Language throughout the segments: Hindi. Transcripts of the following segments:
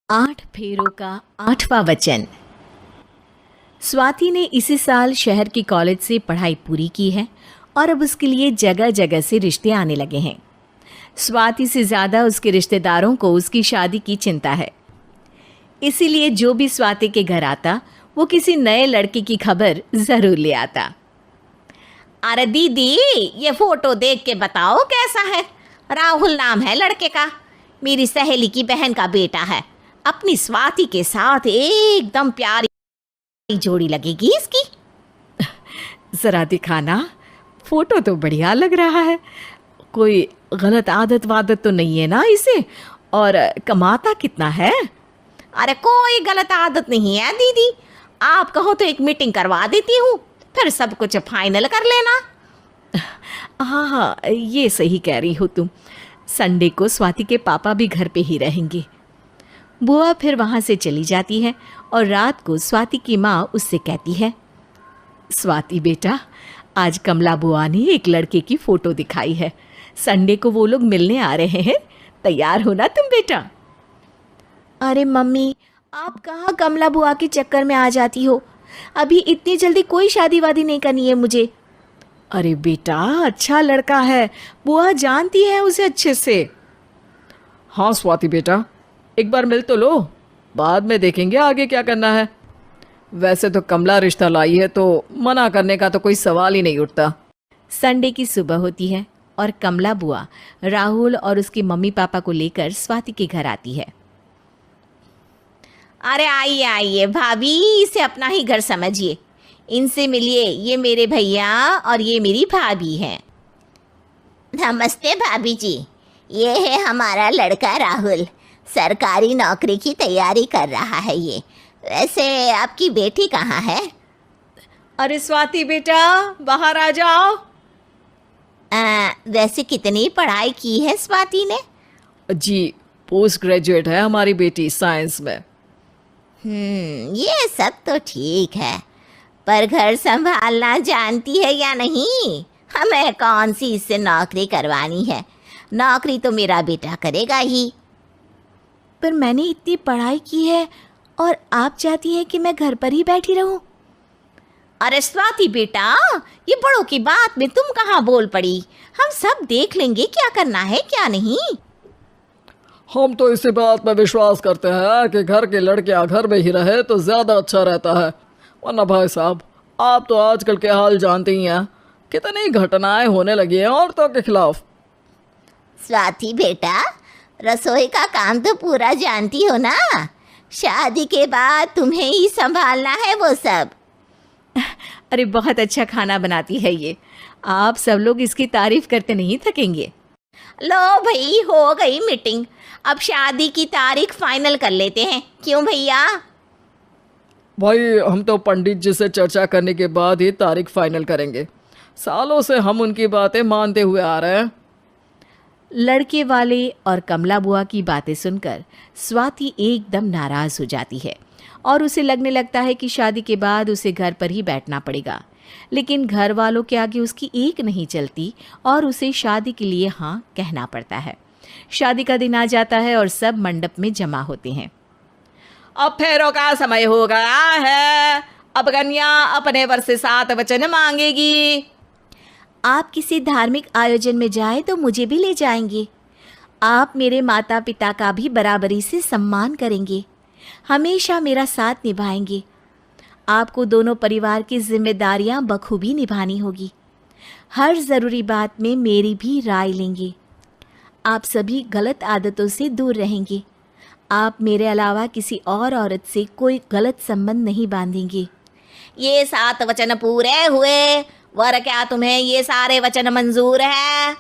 8 फेरों का 8वां वचन। स्वाति ने इसी साल शहर की कॉलेज से पढ़ाई पूरी की है और अब उसके लिए जगह जगह से रिश्ते आने लगे हैं। स्वाति से ज़्यादा उसके रिश्तेदारों को उसकी शादी की चिंता है। इसीलिए जो भी स्वाति के घर आता वो किसी नए लड़के की खबर ज़रूर ले आता। अरे दीदी, ये फोटो देख के बताओ कैसा है। राहुल नाम है लड़के का, मेरी सहेली की बहन का बेटा है। अपनी स्वाति के साथ एकदम प्यारी जोड़ी लगेगी इसकी। ज़रा दिखाना, फ़ोटो तो बढ़िया लग रहा है। कोई गलत आदत वादत तो नहीं है ना इसे? और कमाता कितना है? अरे कोई गलत आदत नहीं है दीदी, आप कहो तो एक मीटिंग करवा देती हूँ, फिर सब कुछ फाइनल कर लेना। हाँ हाँ, ये सही कह रही हो तुम। संडे को स्वाति के पापा भी घर पे ही रहेंगे। बुआ फिर वहाँ से चली जाती है और रात को स्वाति की माँ उससे कहती है, स्वाति बेटा, आज कमला बुआ ने एक लड़के की फ़ोटो दिखाई है। संडे को वो लोग मिलने आ रहे हैं, तैयार हो ना तुम बेटा? अरे मम्मी, आप कहाँ कमला बुआ के चक्कर में आ जाती हो? अभी इतनी जल्दी कोई शादी वादी नहीं करनी है मुझे। अरे बेटा, अच्छा लड़का है, बुआ जानती है उसे अच्छे से। हाँ स्वाति बेटा, एक बार मिल तो लो, बाद में देखेंगे आगे क्या करना है। वैसे तो कमला रिश्ता लाई है तो मना करने का तो कोई सवाल ही नहीं उठता। संडे की सुबह होती है और कमला बुआ राहुल और उसकी मम्मी पापा को लेकर स्वाति के घर आती है। अरे आइए आइए भाभी, इसे अपना ही घर समझिए। इनसे मिलिए, ये मेरे भैया और ये मेरी भाभी हैं। नमस्ते भाभी जी, ये है हमारा लड़का राहुल, सरकारी नौकरी की तैयारी कर रहा है ये। वैसे आपकी बेटी कहाँ है? अरे स्वाति बेटा, बाहर आ जाओ। वैसे कितनी पढ़ाई की है स्वाति ने? जी, पोस्ट ग्रेजुएट है हमारी बेटी साइंस में। ये सब तो ठीक है, पर घर संभालना जानती है या नहीं? हमें कौन सी इससे नौकरी करवानी है, नौकरी तो मेरा बेटा करेगा ही। पर मैंने इतनी पढ़ाई की है और आप चाहती हैं कि मैं घर पर ही बैठी रहूं? अरे स्वाति बेटा, ये बड़ों की बात में तुम कहाँ बोल पड़ी? हम सब देख लेंगे क्या करना है क्या नहीं। हम तो इसी बात में विश्वास करते हैं कि घर के लड़कियां घर में ही रहे तो ज़्यादा अच्छा रहता है। वरना भाई साहब, आप तो आजकल के हाल जानते ही हैं, कितनी घटनाएं होने लगी हैं औरतों के खिलाफ। स्वाति बेटा, रसोई का काम तो पूरा जानती हो ना? शादी के बाद तुम्हें ही संभालना है वो सब। अरे बहुत अच्छा खाना बनाती है ये, आप सब लोग इसकी तारीफ करते नहीं थकेंगे। लो भाई, हो गई मीटिंग, अब शादी की तारीख फाइनल कर लेते हैं, क्यों भैया? भाई, हम तो पंडित जी से चर्चा करने के बाद ही तारीख फाइनल करेंगे। सालों से हम उनकी बातें मानते हुए आ रहे हैं। लड़के वाले और कमला बुआ की बातें सुनकर स्वाति एकदम नाराज़ हो जाती है और उसे लगने लगता है कि शादी के बाद उसे घर पर ही बैठना पड़ेगा। लेकिन घर वालों के आगे उसकी एक नहीं चलती और उसे शादी के लिए हाँ कहना पड़ता है। शादी का दिन आ जाता है और सब मंडप में जमा होते हैं। अब फेरों का समय हो गया है, अब कन्या अपने वर से 7 वचन मांगेगी। आप किसी धार्मिक आयोजन में जाएं तो मुझे भी ले जाएंगे। आप मेरे माता पिता का भी बराबरी से सम्मान करेंगे, हमेशा मेरा साथ निभाएंगे। आपको दोनों परिवार की जिम्मेदारियां बखूबी निभानी होगी। हर ज़रूरी बात में मेरी भी राय लेंगे। आप सभी गलत आदतों से दूर रहेंगे। आप मेरे अलावा किसी और औरत से कोई गलत संबंध नहीं बांधेंगे। ये 7 वचन पूरे हुए, वर क्या तुम्हें ये सारे वचन मंजूर है?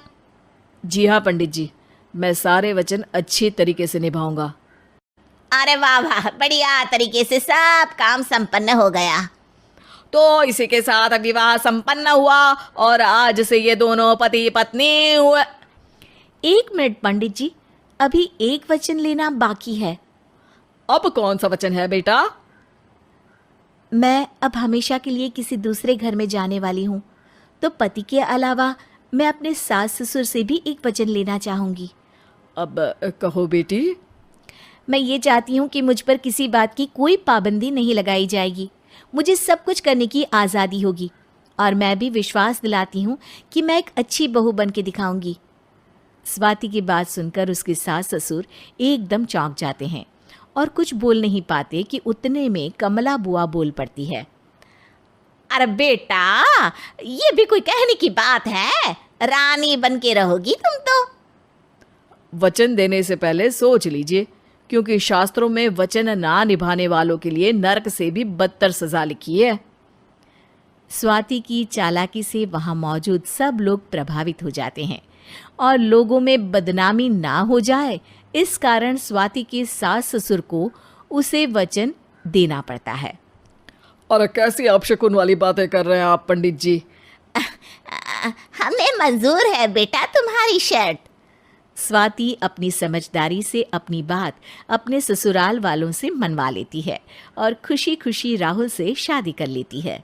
जी हाँ पंडित जी, मैं सारे वचन अच्छे तरीके से निभाऊंगा। अरे वाह वाह, बढ़िया तरीके से सब काम संपन्न हो गया। तो इसी के साथ विवाह संपन्न हुआ और आज से ये दोनों पति पत्नी हुए। 1 मिनट पंडित जी, अभी एक वचन लेना बाकी है। अब कौन सा वचन है बेटा? मैं अब हमेशा के लिए किसी दूसरे घर में जाने वाली हूँ, तो पति के अलावा मैं अपने सास ससुर से भी एक वचन लेना चाहूँगी। अब कहो बेटी। मैं ये चाहती हूँ कि मुझ पर किसी बात की कोई पाबंदी नहीं लगाई जाएगी। मुझे सब कुछ करने की आज़ादी होगी और मैं भी विश्वास दिलाती हूँ कि मैं एक अच्छी बहू बन के दिखाऊंगी। स्वाति की बात सुनकर उसके सास ससुर एकदम चौंक जाते हैं और कुछ बोल नहीं पाते कि उतने में कमला बुआ बोल पड़ती है। अरे बेटा, ये भी कोई कहने की बात है? रानी बन के रहोगी तुम तो। वचन देने से पहले सोच लीजिए, क्योंकि शास्त्रों में वचन ना निभाने वालों के लिए नरक से भी बदतर सजा लिखी है। स्वाति की चालाकी से वहाँ मौजूद सब लोग प्रभावित हो जाते हैं और लोगों में बदनामी ना हो जाए, इस कारण स्वाति के सास ससुर को उसे वचन देना पड़ता है। और कैसी अपशकुन वाली बातें कर रहे हैं आप पंडित जी? हमें मंजूर है बेटा तुम्हारी शर्त। स्वाति अपनी समझदारी से अपनी बात अपने ससुराल वालों से मनवा लेती है और खुशी खुशी राहुल से शादी कर लेती है।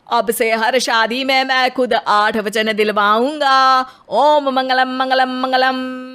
अब से हर शादी में मैं खुद 8 वचन दिलवाऊंगा। ओम मंगलम मंगलम मंगलम।